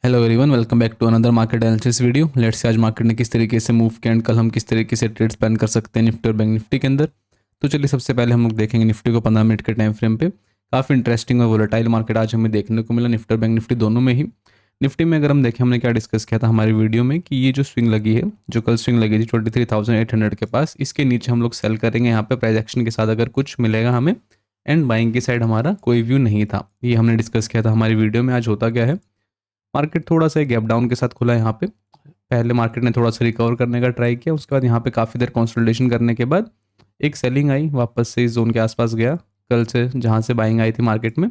Hello everyone, welcome back to another market analysis video. Let's say आज market ने किस तरीके से मूव किया एंड कल हम किस तरीके से ट्रेड्स प्लान कर सकते हैं निफ्टी और बैंक निफ्टी के अंदर। तो चलिए सबसे पहले हम लोग देखेंगे निफ्टी को 15 मिनट के टाइम फ्रेम पे। काफ़ी इंटरेस्टिंग और वोलेटाइल मार्केट आज हमें देखने को मिला, निफ्टी और बैंक निफ्टी दोनों में ही। निफ्टी में अगर हम देखें, हमने क्या डिस्कस किया था हमारी वीडियो में कि ये जो स्विंग लगी है, जो कल स्विंग लगी थी 23,800 के पास, इसके नीचे हम लोग सेल करेंगे यहाँ पे प्राइस एक्शन के साथ अगर कुछ मिलेगा हमें। एंड बाइंग की साइड हमारा कोई व्यू नहीं था, ये हमने डिस्कस किया था हमारी वीडियो में। आज होता क्या है, मार्केट थोड़ा सा गैप डाउन के साथ खुला है यहाँ पे। पहले मार्केट ने थोड़ा सा रिकवर करने का ट्राई किया, उसके बाद यहाँ पे काफ़ी देर कंसोलिडेशन करने के बाद एक सेलिंग आई, वापस से इस जोन के आसपास गया कल से जहाँ से बाइंग आई थी मार्केट में।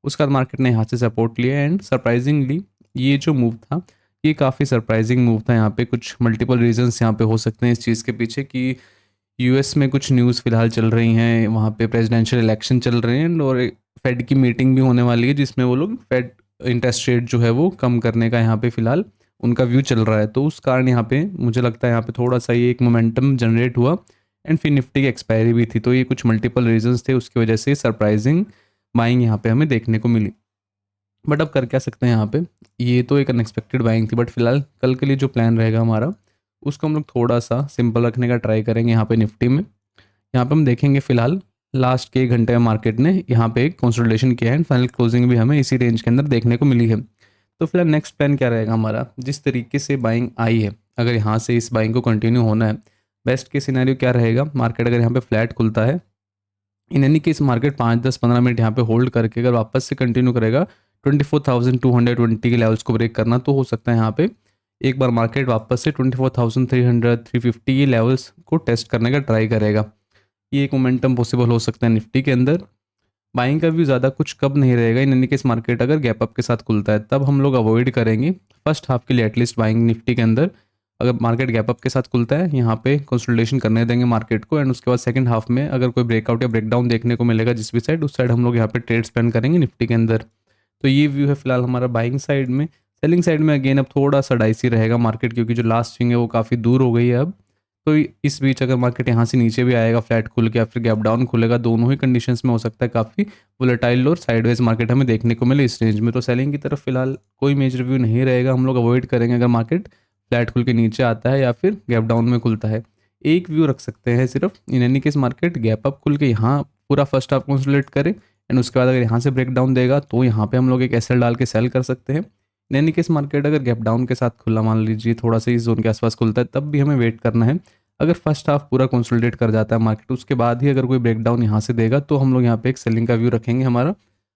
उसके बाद मार्केट ने यहाँ से सपोर्ट लिया एंड सरप्राइजिंगली ये जो मूव था, ये काफ़ी सरप्राइजिंग मूव था। यहाँ पे कुछ मल्टीपल रीजंस यहाँ पे हो सकते हैं इस चीज़ के पीछे कि यूएस में कुछ न्यूज़ फिलहाल चल रही हैं, वहाँ पे प्रेसिडेंशियल इलेक्शन चल रहे हैं और फेड की मीटिंग भी होने वाली है जिसमें वो लोग फेड इंटरेस्ट रेट जो है वो कम करने का यहाँ पे फिलहाल उनका व्यू चल रहा है। तो उस कारण यहाँ पे मुझे लगता है यहाँ पे थोड़ा सा ये एक मोमेंटम जनरेट हुआ एंड फिर निफ्टी की एक्सपायरी भी थी। तो ये कुछ मल्टीपल रीजंस थे, उसकी वजह से सरप्राइजिंग बाइंग यहाँ पे हमें देखने को मिली। बट अब कर क्या सकते हैं यहाँ पे, ये तो एक अनएक्सपेक्टेड बाइंग थी। बट फिलहाल कल के लिए जो प्लान रहेगा हमारा, उसको हम लोग थोड़ा सा सिंपल रखने का ट्राई करेंगे यहाँ पे निफ्टी में। यहाँ पे हम देखेंगे फिलहाल लास्ट के 1 घंटे में मार्केट ने यहाँ पे एक कंसोलिडेशन किया है एंड फाइनल क्लोजिंग भी हमें इसी रेंज के अंदर देखने को मिली है। तो फिलहाल नेक्स्ट प्लान क्या रहेगा हमारा, जिस तरीके से बाइंग आई है, अगर यहाँ से इस बाइंग को कंटिन्यू होना है, बेस्ट के सिनेरियो क्या रहेगा, मार्केट अगर यहाँ पे फ्लैट खुलता है, इन यानी कि इस मार्केट 5-10-15 मिनट यहाँ पे होल्ड करके अगर वापस से कंटिन्यू करेगा 24,220 के लेवल्स को ब्रेक करना, तो हो सकता है यहाँ पे एक बार मार्केट वापस से 24,300-350 ये लेवल्स को टेस्ट करने का ट्राई करेगा। ये एक मोमेंटम पॉसिबल हो सकता है निफ्टी के अंदर। बाइंग का व्यू ज़्यादा कुछ कब नहीं रहेगा, इन एनी केस मार्केट अगर गैप अप के साथ खुलता है तब हम लोग अवॉइड करेंगे फर्स्ट हाफ के लिए एटलीस्ट बाइंग निफ्टी के अंदर। अगर मार्केट गैप अप के साथ खुलता है, यहाँ पे कंसोलिडेशन करने देंगे मार्केट को एंड उसके बाद सेकंड हाफ में अगर कोई ब्रेकआउट या ब्रेकडाउन देखने को मिलेगा जिस भी साइड, उस साइड हम लोग यहाँ पे ट्रेड स्पेंड करेंगे निफ्टी के अंदर। तो ये व्यू है फिलहाल हमारा बाइंग साइड में। सेलिंग साइड में अगेन अब थोड़ा सा डाइसी रहेगा मार्केट, क्योंकि जो लास्ट स्विंग है वो काफ़ी दूर हो गई है अब। तो इस बीच अगर मार्केट यहाँ से नीचे भी आएगा फ्लैट खुल के या फिर गैप डाउन खुलेगा, दोनों ही कंडीशंस में हो सकता है काफ़ी वोलेटाइल और साइडवेज मार्केट हमें देखने को मिले इस रेंज में। तो सेलिंग की तरफ फिलहाल कोई मेजर व्यू नहीं रहेगा, हम लोग अवॉइड करेंगे अगर मार्केट फ्लैट खुल के नीचे आता है या फिर गैप डाउन में खुलता है। एक व्यू रख सकते हैं सिर्फ, in any case market gap up खुल के यहाँ पूरा फर्स्ट हाफ कंसोलिडेट करे एंड उसके बाद अगर यहाँ से ब्रेक डाउन देगा तो यहाँ पे हम लोग एक एसएल डाल के सेल कर सकते हैं। इन एनी केस मार्केट अगर गैप डाउन के साथ खुला, मान लीजिए थोड़ा सा इस जोन के आसपास खुलता है, तब भी हमें वेट करना है। अगर फर्स्ट हाफ पूरा कंसोलिडेट कर जाता है मार्केट, उसके बाद ही अगर कोई ब्रेकडाउन यहाँ से देगा तो हम लोग यहाँ पे एक सेलिंग का व्यू रखेंगे हमारा।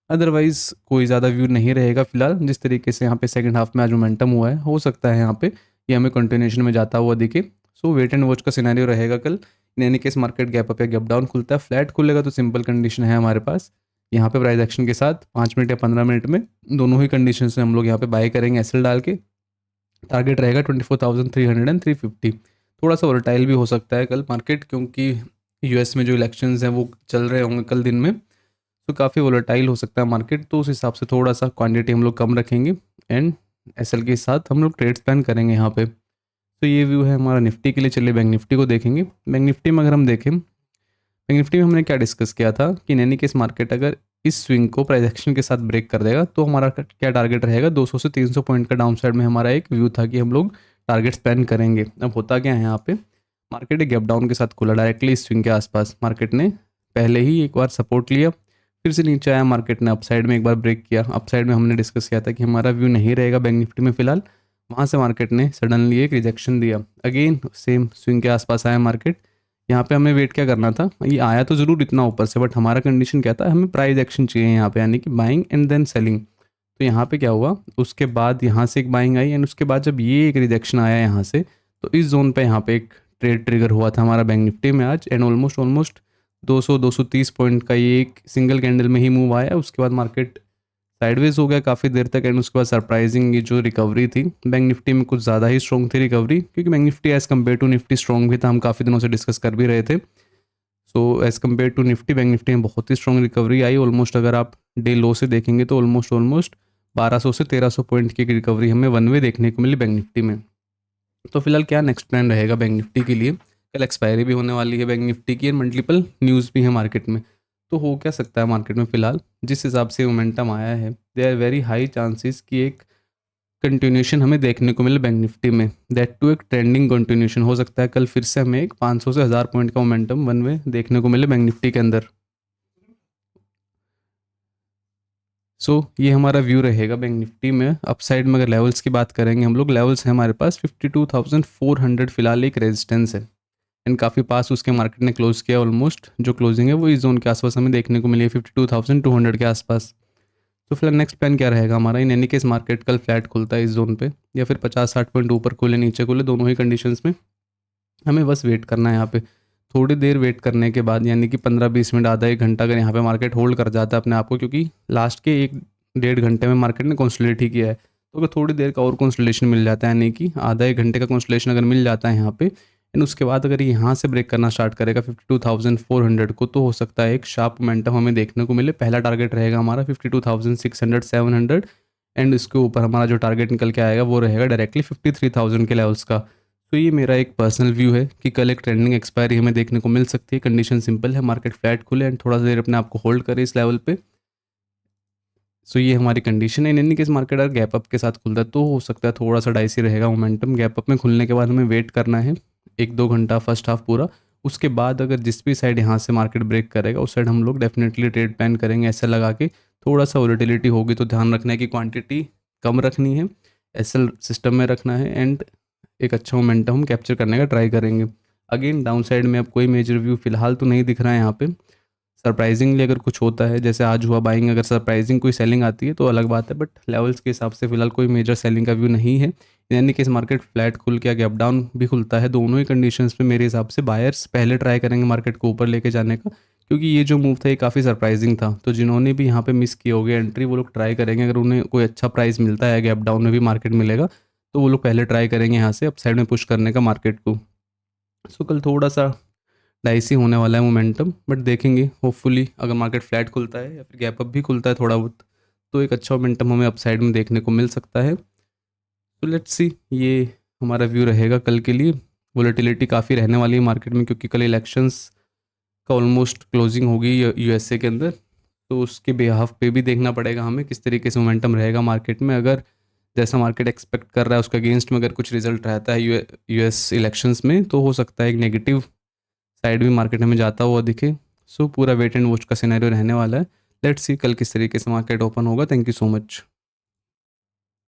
अदरवाइज कोई ज़्यादा व्यू नहीं रहेगा फिलहाल। जिस तरीके से यहाँ पे सेकंड हाफ में आज मोमेंटम हुआ है, हो सकता है यहाँ पे ये हमें कंटिन्यूशन में जाता हुआ दिखे। सो वेट एंड वॉच का सिनेरियो रहेगा कल। In any case market gap up या गैप डाउन खुलता है, फ्लैट खुलेगा तो सिंपल कंडीशन है हमारे पास यहाँ पे प्राइस एक्शन के साथ 5 मिनट या 15 मिनट में दोनों ही कंडीशन से हम लोग यहाँ पे बाय करेंगे एसएल डाल के। टारगेट रहेगा 24,300 एंड 350। थोड़ा सा वोलेटाइल भी हो सकता है कल मार्केट, क्योंकि यूएस में जो इलेक्शंस हैं वो चल रहे होंगे कल दिन में, तो काफ़ी वोलेटाइल हो सकता है मार्केट। तो उस हिसाब से थोड़ा सा क्वांटिटी हम लोग कम रखेंगे एंड एसएल के साथ हम लोग ट्रेड्स प्लान करेंगे यहाँ पे। तो ये व्यू है हमारा निफ्टी के लिए। चलिए बैंक निफ्टी को देखेंगे। बैंक निफ्टी में अगर हम देखें, बैंक निफ्टी में हमने क्या डिस्कस किया था कि इन एनी केस मार्केट अगर इस स्विंग को प्राइस एक्शन के साथ ब्रेक कर देगा तो हमारा क्या टारगेट रहेगा, 200 से 300 पॉइंट का डाउन साइड में हमारा एक व्यू था कि हम लोग टारगेट स्पेंड करेंगे। अब होता क्या है यहाँ पे, मार्केट एक गैप डाउन के साथ खुला डायरेक्टली इस स्विंग के आसपास। मार्केट ने पहले ही एक बार सपोर्ट लिया, फिर से नीचे आया, मार्केट ने अपसाइड में एक बार ब्रेक किया। अपसाइड में हमने डिस्कस किया था कि हमारा व्यू नहीं रहेगा बैंक निफ्टी में फिलहाल। वहाँ से मार्केट ने सडनली एक रिजेक्शन दिया, अगेन सेम स्विंग के आसपास आया मार्केट। यहाँ पे हमें वेट क्या करना था, ये आया तो ज़रूर इतना ऊपर से, बट हमारा कंडीशन क्या था, हमें प्राइस एक्शन चाहिए यहाँ पे, यानी कि बाइंग एंड देन सेलिंग। तो यहाँ पे क्या हुआ, उसके बाद यहाँ से एक बाइंग आई एंड उसके बाद जब ये एक रिजेक्शन आया यहाँ से, तो इस जोन पे यहाँ पे एक ट्रेड ट्रिगर हुआ था हमारा बैंक निफ्टी में आज एंड ऑलमोस्ट 200-230 पॉइंट का ये एक सिंगल कैंडल में ही मूव आया। उसके बाद मार्केट साइडवेज हो गया काफ़ी देर तक एंड उसके बाद सरप्राइजिंग ये जो रिकवरी थी बैंक निफ्टी में, कुछ ज़्यादा ही स्ट्रॉन्ग थी रिकवरी, क्योंकि bank Nifty as compare to Nifty strong भी था, हम काफ़ी दिनों से डिस्कस कर भी रहे थे। So as compare to Nifty, bank Nifty में बहुत ही स्ट्रॉन्ग रिकवरी आई। ऑलमोस्ट अगर आप डे लो से देखेंगे तो ऑलमोस्ट 1200 से 1300 पॉइंट की रिकवरी हमें वन वे देखने को मिली बैंक निफ्टी में। तो फिलहाल क्या नेक्स्ट प्लान रहेगा बैंक निफ्टी के लिए, कल एक्सपायरी भी होने वाली है बैंक निफ्टी की, मल्टीपल न्यूज़ भी है मार्केट में। तो हो क्या सकता है मार्केट में फिलहाल, जिस हिसाब से मोमेंटम आया है, they are very high chances कि एक कंटिन्यूशन हमें देखने को मिले बैंक निफ्टी में, दैट टू एक ट्रेंडिंग कंटिन्यूशन हो सकता है। कल फिर से हमें एक 500 से 1000 पॉइंट का मोमेंटम वन वे देखने को मिले बैंक निफ्टी के अंदर। ये हमारा व्यू रहेगा बैंक निफ्टी में। अपसाइड में अगर लेवल्स की बात करेंगे हम लोग, लेवल्स है हमारे पास 52,400 फिलहाल एक रेजिस्टेंस है, एंड काफ़ी पास उसके मार्केट ने क्लोज किया। ऑलमोस्ट जो क्लोजिंग है वो इस जोन के आसपास हमें देखने को मिली है, 52,200 के आसपास। तो फिलहाल नेक्स्ट प्लान क्या रहेगा हमारा, इन एनी केस मार्केट कल फ्लैट खुलता है इस जोन पे, या फिर 50-60 पॉइंट ऊपर खुले नीचे खुले, दोनों ही कंडीशंस में हमें बस वेट करना है यहाँ पे। थोड़ी देर वेट करने के बाद, यानी कि 15-20 मिनट आधा एक घंटा अगर यहाँ पे मार्केट होल्ड कर जाता है अपने आप को, क्योंकि लास्ट के 1-1.5 घंटे में मार्केट ने कंसोलिडेट ही किया है, तो अगर थोड़ी देर का और कंसोलिडेशन मिल जाता है, यानी कि आधा एक घंटे का कंसोलिडेशन अगर मिल जाता है यहाँ पे, एंड उसके बाद अगर यहाँ से ब्रेक करना स्टार्ट करेगा 52,400 को, तो हो सकता है एक शार्प मोमेंटम हमें देखने को मिले। पहला टारगेट रहेगा हमारा 52,600-700, एंड इसके ऊपर हमारा जो टारगेट निकल के आएगा वो रहेगा डायरेक्टली 53,000 के लेवल्स का। तो ये मेरा एक पर्सनल व्यू है कि कल एक ट्रेंडिंग एक्सपायरी हमें देखने को मिल सकती है। कंडीशन सिंपल है, मार्केट फ्लैट खुले एंड थोड़ा सा देर अपने आप को होल्ड करे इस लेवल पे। ये हमारी कंडीशन है। इन एनी केस मार्केट अगर गैप अप के साथ खुलता है तो हो सकता है थोड़ा सा डाइसी रहेगा मोमेंटम। गैप अप में खुलने के बाद हमें वेट करना है 1-2 घंटा, फर्स्ट हाफ पूरा। उसके बाद अगर जिस भी साइड यहाँ से मार्केट ब्रेक करेगा उस साइड हम लोग डेफिनेटली ट्रेड प्लान करेंगे ऐसा लगा के। थोड़ा सा वोलेटिलिटी होगी तो ध्यान रखना है कि क्वांटिटी कम रखनी है, एसएल सिस्टम में रखना है, एंड एक अच्छा मोमेंटम हम कैप्चर करने का ट्राई करेंगे। अगेन डाउन साइड में अब कोई मेजर व्यू फिलहाल तो नहीं दिख रहा है यहाँ पे। सरप्राइजिंगली अगर कुछ होता है, जैसे आज हुआ बाइंग, अगर सरप्राइजिंग कोई सेलिंग आती है तो अलग बात है, बट लेवल्स के हिसाब से फिलहाल कोई मेजर सेलिंग का व्यू नहीं है। यानी कि इस मार्केट फ्लैट खुल के गैप डाउन भी खुलता है, दोनों ही कंडीशंस पे मेरे हिसाब से बायर्स पहले ट्राई करेंगे मार्केट को ऊपर लेके जाने का, क्योंकि ये जो मूव था ये काफ़ी सरप्राइजिंग था। तो जिन्होंने भी यहाँ पे मिस किए होगे एंट्री, वो लोग ट्राई करेंगे। अगर उन्हें कोई अच्छा प्राइस मिलता है, गैप डाउन में भी मार्केट मिलेगा, तो वो लोग पहले ट्राई करेंगे यहाँ से अप साइड में पुश करने का मार्केट को। कल थोड़ा सा डाइसी होने वाला है मोमेंटम, बट देखेंगे होपफुली अगर मार्केट फ्लैट खुलता है या फिर गैप अप भी खुलता है थोड़ा बहुत, तो एक अच्छा मोमेंटम हमें अपसाइड में देखने को मिल सकता है। तो लेट्स सी, ये हमारा व्यू रहेगा कल के लिए। वोलेटिलिटी काफ़ी रहने वाली है मार्केट में, क्योंकि कल इलेक्शंस का ऑलमोस्ट क्लोजिंग होगी यूएसए के अंदर, तो उसके बिहाफ पे भी देखना पड़ेगा हमें किस तरीके से मोमेंटम रहेगा मार्केट में। अगर जैसा मार्केट एक्सपेक्ट कर रहा है उसका अगेंस्ट में अगर कुछ रिजल्ट रहता है यूएस इलेक्शंस में, तो हो सकता है एक नेगेटिव साइड भी मार्केट हमें जाता हुआ दिखे। पूरा वेट एंड वॉच का सिनेरियो रहने वाला है। लेट्स सी कल किस तरीके से मार्केट ओपन होगा। Thank you so much.